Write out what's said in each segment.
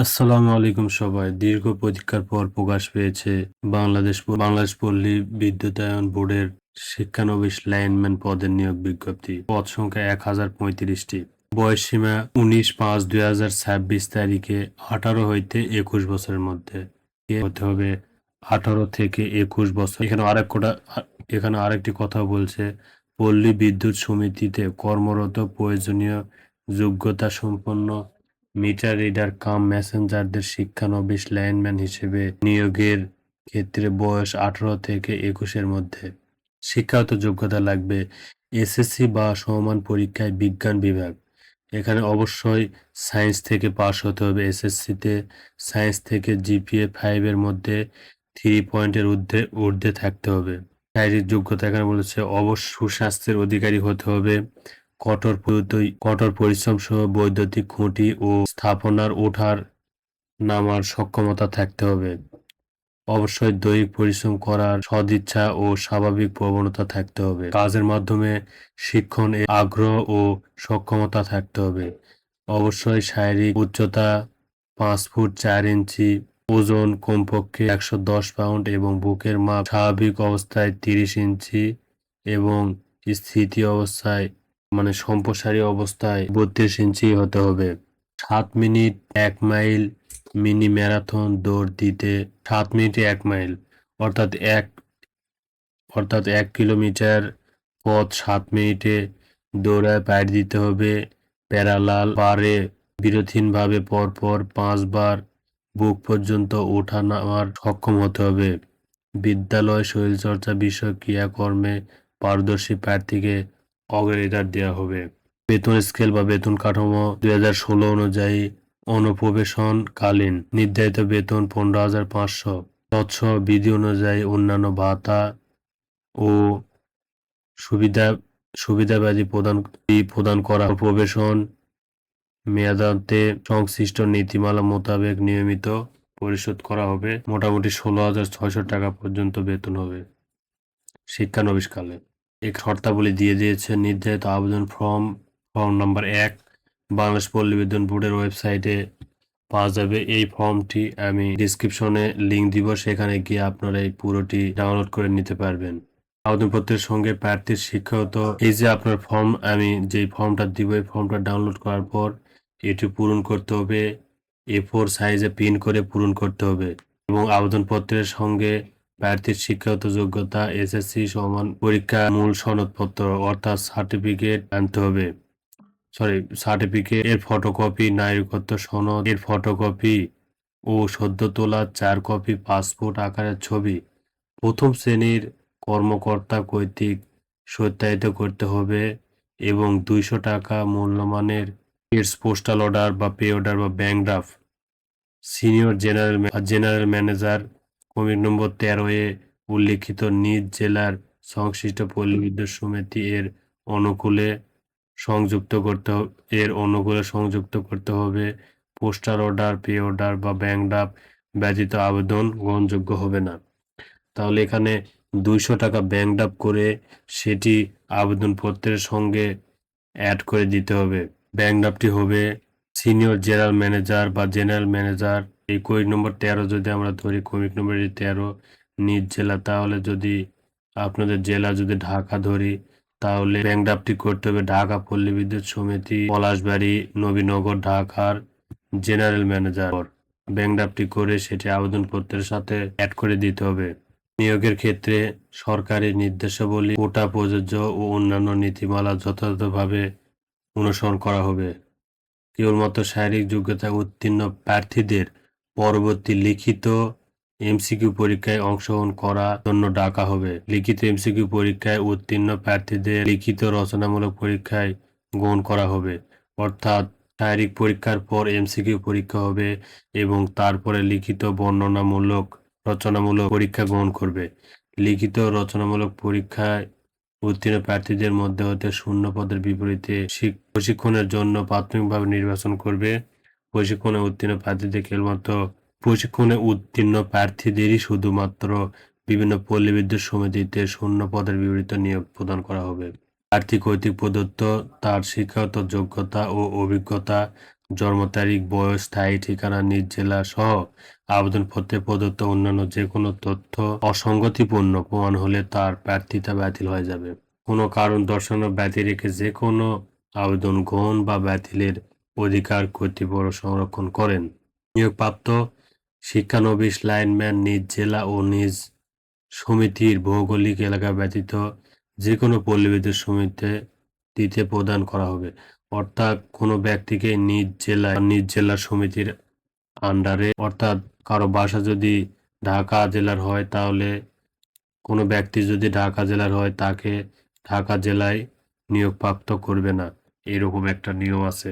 আসসালামু আলাইকুম সবাই। দীর্ঘ প্রতীক্ষার পর প্রকাশ পেয়েছে বাংলাদেশ পল্লী বিদ্যুতায়ন বোর্ডের শিক্ষানবিশ লাইনম্যান পদের নিয়োগ বিজ্ঞপ্তি। পদ সংখ্যা ১,০৩৫টি। বয়সসীমা ১৯/৫/২০২৬ তারিখে ১৮ হইতে ২১ বছরের মধ্যে হতে হবে। ১৮ থেকে ২১ বছর। এখানে আরেকটি কথা বলছে, পল্লী বিদ্যুৎ সমিতিতে কর্মরত প্রয়োজনীয় যোগ্যতা সম্পন্ন মিটার রিডার কাম মেসেঞ্জারদের শিক্ষানবিশ লাইনম্যান হিসেবে নিয়োগের ক্ষেত্রে বয়স ১৮ থেকে ২১-এর মধ্যে। শিক্ষাগত যোগ্যতা লাগবে এসএসসি বা সমমান পরীক্ষায় বিজ্ঞান বিভাগ। এখানে অবশ্যই সায়েন্স থেকে পাস হতে হবে। এসএসসিতে সায়েন্স থেকে জিপিএ ৫ এর মধ্যে ৩ পয়েন্টের ঊর্ধ্বে থাকতে হবে। শারীরিক যোগ্যতা এখানে বলেছে সুস্বাস্থ্যের অধিকারী হতে হবে। কঠোর পরিশ্রম সহ বৈদ্যুতিক খুঁটি ও স্থাপনার ওঠার নামার সক্ষমতা থাকতে হবে। অবশ্যই দৈহিক পরিশ্রম করার সদিচ্ছা ও স্বাভাবিক প্রবণতা থাকতে হবে। কাজের মাধ্যমে শিক্ষণ আগ্রহ ও সক্ষমতা থাকতে হবে। অবশ্যই শারীরিক উচ্চতা ৫ ফুট ৪ ইঞ্চি, ওজন কমপক্ষে ১১০ পাউন্ড এবং বুকের মাপ স্বাভাবিক অবস্থায় ৩০ ইঞ্চি এবং স্থিতি অবস্থায় সম্প্রসারী অবস্থায় ৩২ ইঞ্চি হতে হবে। ৭ মিনিট ১ মাইল মিনি ম্যারাথন দৌড় দিতে ৭ মিনিটে ১ মাইল অর্থাৎ ১ কিলোমিটার পথ ৭ মিনিটে দৌড়ায় পাড়ি দিতে হবে। প্যারালাল বারে বিরতিহীনভাবে পরপর ৫ বার বুক পর্যন্ত ওঠা-নামার সক্ষম হতে হবে। বিদ্যালয় শরীরচর্চা বিষয়ক ক্রিয়াকর্মে পারদর্শী প্রার্থীকে অগ্রাধিকার দেওয়া হবে। বেতন স্কেল বা বেতন কাঠামো ২০১৬ অনুযায়ী অনুপ্রবেশনকালীন নির্ধারিত বেতন ১৫,৫০০। তৎসহ বিধি অনুযায়ী অন্যান্য ভাতা ও সুবিধাদি প্রদান করা প্রবেশন মেয়াদান্তে সংশ্লিষ্ট নীতিমালা মোতাবেক নিয়মিত পরিশোধ করা হবে। মোটামুটি ১৬,৬০০ টাকা পর্যন্ত বেতন হবে শিক্ষানবিশকালে। এই শর্তাবলী দিয়ে দিয়েছে। নির্ধারিত আবেদন ফর্ম নাম্বার ১ বাংলাদেশ পল্লী বিদ্যুৎ বোর্ডের ওয়েবসাইটে পাওয়া যাবে। এই ফর্মটি আমি ডিসক্রিপশনে লিঙ্ক দিব, সেখানে গিয়ে আপনারা এই পুরোটি ডাউনলোড করে নিতে পারবেন। আবেদনপত্রের সঙ্গে প্রার্থীর শিক্ষাগত এই যে আপনার ফর্ম, আমি যেই ফর্মটা দিব এই ফর্মটা ডাউনলোড করার পর এটি পূরণ করতে হবে। A4 সাইজে প্রিন্ট করে পূরণ করতে হবে এবং আবেদনপত্রের সঙ্গে প্রার্থীর শিক্ষাগত যোগ্যতা এসএসসি সমান পরীক্ষা মূল সনদপত্র অর্থাৎ সার্টিফিকেট আনতে হবে। সার্টিফিকেট এর ফটোকপি, নাগরিকত্ব সনদ এর ফটোকপি ও সদ্য তোলা ৪ কপি পাসপোর্ট আকারের ছবি। প্রথম শ্রেণীর কর্মকর্তা কর্তৃক সত্যায়িত করতে হবে এবং ২০০ টাকা মূল্যমানের পোস্টাল অর্ডার বা পে অর্ডার বা bank draft senior general manager committee number ১৩ এ উল্লিখিত নিজ জেলার সংশ্লিষ্ট পল্লী বিদ্যুৎ সমিতি এর অনুকূলে সংযুক্ত করতে হবে। পোস্টাল অর্ডার, পে অর্ডার বা ব্যাংক ড্রাফট ব্যতীত আবেদন গ্রহণযোগ্য হবে না। তাহলে এখানে ২০০ টাকা ব্যাংক ড্রাফট করে সেটি আবেদনপত্রের সঙ্গে অ্যাড করে দিতে হবে। ব্যাংক ড্রাফটটি হবে সিনিয়র জেনারেল ম্যানেজার বা জেনারেল ম্যানেজার। এই কমিটি নম্বর ১৩ যদি আমরা ধরি, কমিটি নম্বর ১৩ নিজ জেলা, তাহলে যদি আপনাদের জেলা যদি ঢাকা ধরি, তাহলে ব্যাংক ড্রাফটটি করতে হবে ঢাকা পল্লী বিদ্যুৎ সমিতি, পলাশবাড়ি, নবীনগর, ঢাকার জেনারেল ম্যানেজার। ব্যাংক ড্রাফটটি করে সেটি আবেদনপত্রের সাথে অ্যাড করে দিতে হবে। নিয়োগের ক্ষেত্রে সরকারি নির্দেশাবলী, কোটা প্রযোজ্য ও অন্যান্য নীতিমালা যথাযথভাবে অনুসরণ করা হবে। কেবলমাত্র শারীরিক যোগ্যতায় উত্তীর্ণ প্রার্থীদের পরবর্তী লিখিত এমসিকিউ পরীক্ষায় অংশগ্রহণ করার জন্য ডাকা হবে। লিখিত এমসিকিউ পরীক্ষায় উত্তীর্ণ প্রার্থীদের লিখিত রচনামূলক পরীক্ষায় গ্রহণ করা হবে। অর্থাৎ শারীরিক পরীক্ষার পর এমসিকিউ পরীক্ষা হবে এবং তারপরে লিখিত রচনামূলক পরীক্ষা গ্রহণ করবে। লিখিত রচনামূলক পরীক্ষায় উত্তীর্ণ প্রার্থীদের মধ্যে হতে শূন্য পদের বিপরীতে প্রশিক্ষণের জন্য প্রাথমিকভাবে নির্বাচন করবে। প্রশিক্ষণে উত্তীর্ণ প্রার্থীদেরই শুধুমাত্র বিভিন্ন পল্লী বিদ্যুৎ সমিতিতে শূন্য পদের বিপরীতে নিয়োগ প্রদান করা হবে। প্রার্থী কর্তৃক প্রদত্ত তার শিক্ষাগত যোগ্যতা ও অভিজ্ঞতা জন্ম তারিখ, বয়স, স্থায়ী ঠিকানা, নিজ জেলা সহ আবেদনপত্রে প্রদত্ত অন্যান্য যে কোনো তথ্য অসঙ্গতিপূর্ণ প্রমাণ হলে তার প্রার্থিতা বাতিল হয়ে যাবে। কোনো কারণ দর্শানো ব্যতি রেখে যে কোনো আবেদন গ্রহণ বা বাতিলের অধিকার কর্তৃপক্ষ সংরক্ষণ করেন। নিয়োগপ্রাপ্ত শিক্ষানবিশ লাইনম্যান নিজ জেলা ও নিজ সমিতির ভৌগোলিক এলাকা ব্যতীত যে কোনো পল্লী বিদ্যুৎ সমিতিতে প্রদান করা হবে। অর্থাৎ কোনো ব্যক্তিকে নিজ জেলার সমিতির আন্ডারে, অর্থাৎ কারো বাসা যদি ঢাকা জেলার হয় তাহলে কোনো ব্যক্তি যদি ঢাকা জেলার হয় তাকে ঢাকা জেলায় নিয়োগপ্রাপ্ত করবে না, এরকম একটা নিয়ম আছে।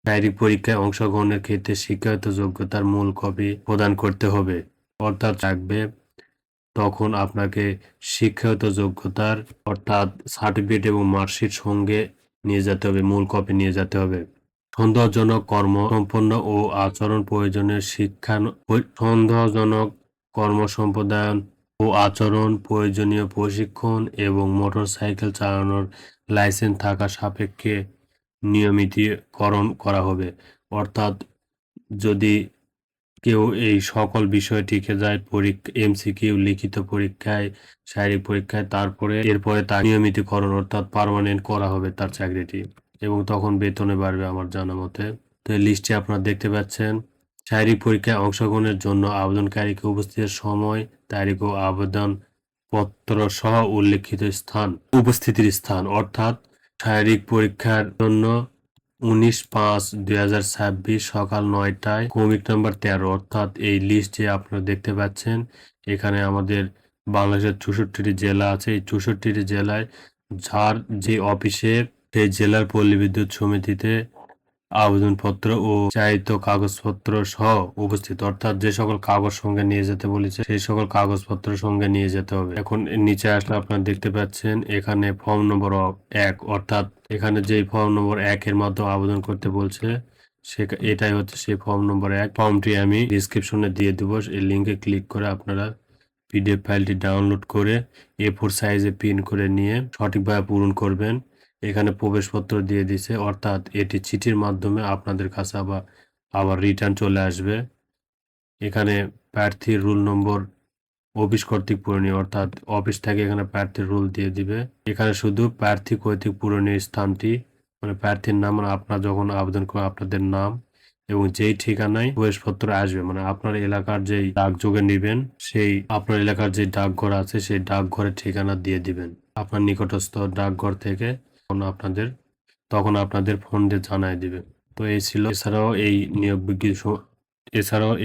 শারীরিক পরীক্ষায় অংশগ্রহণের ক্ষেত্রে শিক্ষাগত যোগ্যতার মূল কপি প্রদান করতে হবে, অর্থাৎ রাখবে। তখন আপনাকে শিক্ষাগত যোগ্যতার অর্থাৎ সার্টিফিকেট এবং মার্কশিট সঙ্গে নিয়ে যেতে হবে, মূল কপি নিয়ে যেতে হবে। সন্দেহজনক কর্ম সম্পন্ন ও আচরণ প্রয়োজনীয় সন্দেহজনক কর্ম সম্পাদন ও আচরণ প্রয়োজনীয় প্রশিক্ষণ এবং মোটরসাইকেল চালানোর লাইসেন্স থাকা সাপেক্ষে নিয়মিতকরণ করা হবে। অর্থাৎ যদি কেউ এই সকল বিষয় টিকে যায় এমসিকিউ, লিখিত পরীক্ষায়, শারীরিক পরীক্ষায়, এরপরে তার নিয়মিতকরণ অর্থাৎ পার্মানেন্ট করা হবে তার চাকরিটি, এবং তখন বেতনে বাড়বে আমার জানা মতে। তো এই লিস্টে আপনারা দেখতে পাচ্ছেন শারীরিক পরীক্ষায় অংশগ্রহণের জন্য আবেদনকারীকে উপস্থিতির সময়, তারিখ ও আবেদন পত্র সহ উল্লেখিত উপস্থিতির স্থান, অর্থাৎ শারীরিক পরীক্ষার জন্য 19/5/2026 সকাল 9টায়, ক্রমিক নাম্বার 13। অর্থাৎ এই লিস্ট যে আপনারা দেখতে পাচ্ছেন এখানে আমাদের বাংলাদেশের 64টি জেলা আছে। এই 64টি জেলায় যার যে অফিসে সেই জেলার পল্লী বিদ্যুৎ সমিতিতে আবেদনপত্র ও চাহিত কাগজপত্র সহ উপস্থিত, অর্থাৎ যে সকল কাগজ সঙ্গে নিয়ে যেতে বলেছে সেই সকল কাগজপত্র সঙ্গে নিয়ে যেতে হবে। এখন নিচে আসলে আপনারা দেখতে পাচ্ছেন এখানে ফর্ম নম্বর 1, অর্থাৎ এখানে যেই ফর্ম নম্বর 1 এর মাধ্যমে আবেদন করতে বলছে এটাই হচ্ছে সেই ফর্ম নম্বর 1। ফর্মটি আমি ডিসক্রিপশনে দিয়ে দেবো, এই লিঙ্কে ক্লিক করে আপনারা পিডিএফ ফাইলটি ডাউনলোড করে A4 সাইজে প্রিন্ট করে নিয়ে সঠিকভাবে পূরণ করবেন। এখানে প্রবেশপত্র দিয়ে দিছে, অর্থাৎ এটি চিঠির মাধ্যমে আপনাদের কাছে আবার রিটার্ন চলে আসবে। এখানে প্রার্থীর রোল নম্বর অফিস কর্তৃক পূরণীয়, অর্থাৎ অফিস থেকে এখানে প্রার্থীর রোল দিয়ে দিবে। এখানে শুধু প্রার্থী কর্তৃক পূরণীয় স্থানটি, মানে প্রার্থীর নাম, মানে আপনারা যখন আবেদন করেন আপনাদের নাম এবং যেই ঠিকানায় প্রবেশপত্র আসবে, মানে আপনার এলাকার যেই ডাকযোগে নেবেন সেই আপনার এলাকার যে ডাকঘর আছে সেই ডাকঘরের ঠিকানা দিয়ে দিবেন আপনার নিকটস্থ ডাকঘর থেকে। তখন আপনাদের ফোন দিয়ে জানায় দিবে। তো এই ছিল। এছাড়াও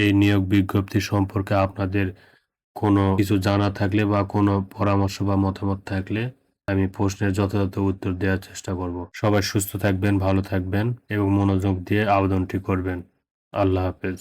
এই নিয়োগ বিজ্ঞপ্তি সম্পর্কে আপনাদের কোনো কিছু জানা থাকলে বা কোনো পরামর্শ বা মতামত থাকলে আমি প্রশ্নের যথাযথ উত্তর দেওয়ার চেষ্টা করব। সবাই সুস্থ থাকবেন, ভালো থাকবেন এবং মনোযোগ দিয়ে আবেদনটি করবেন। আল্লাহ হাফেজ।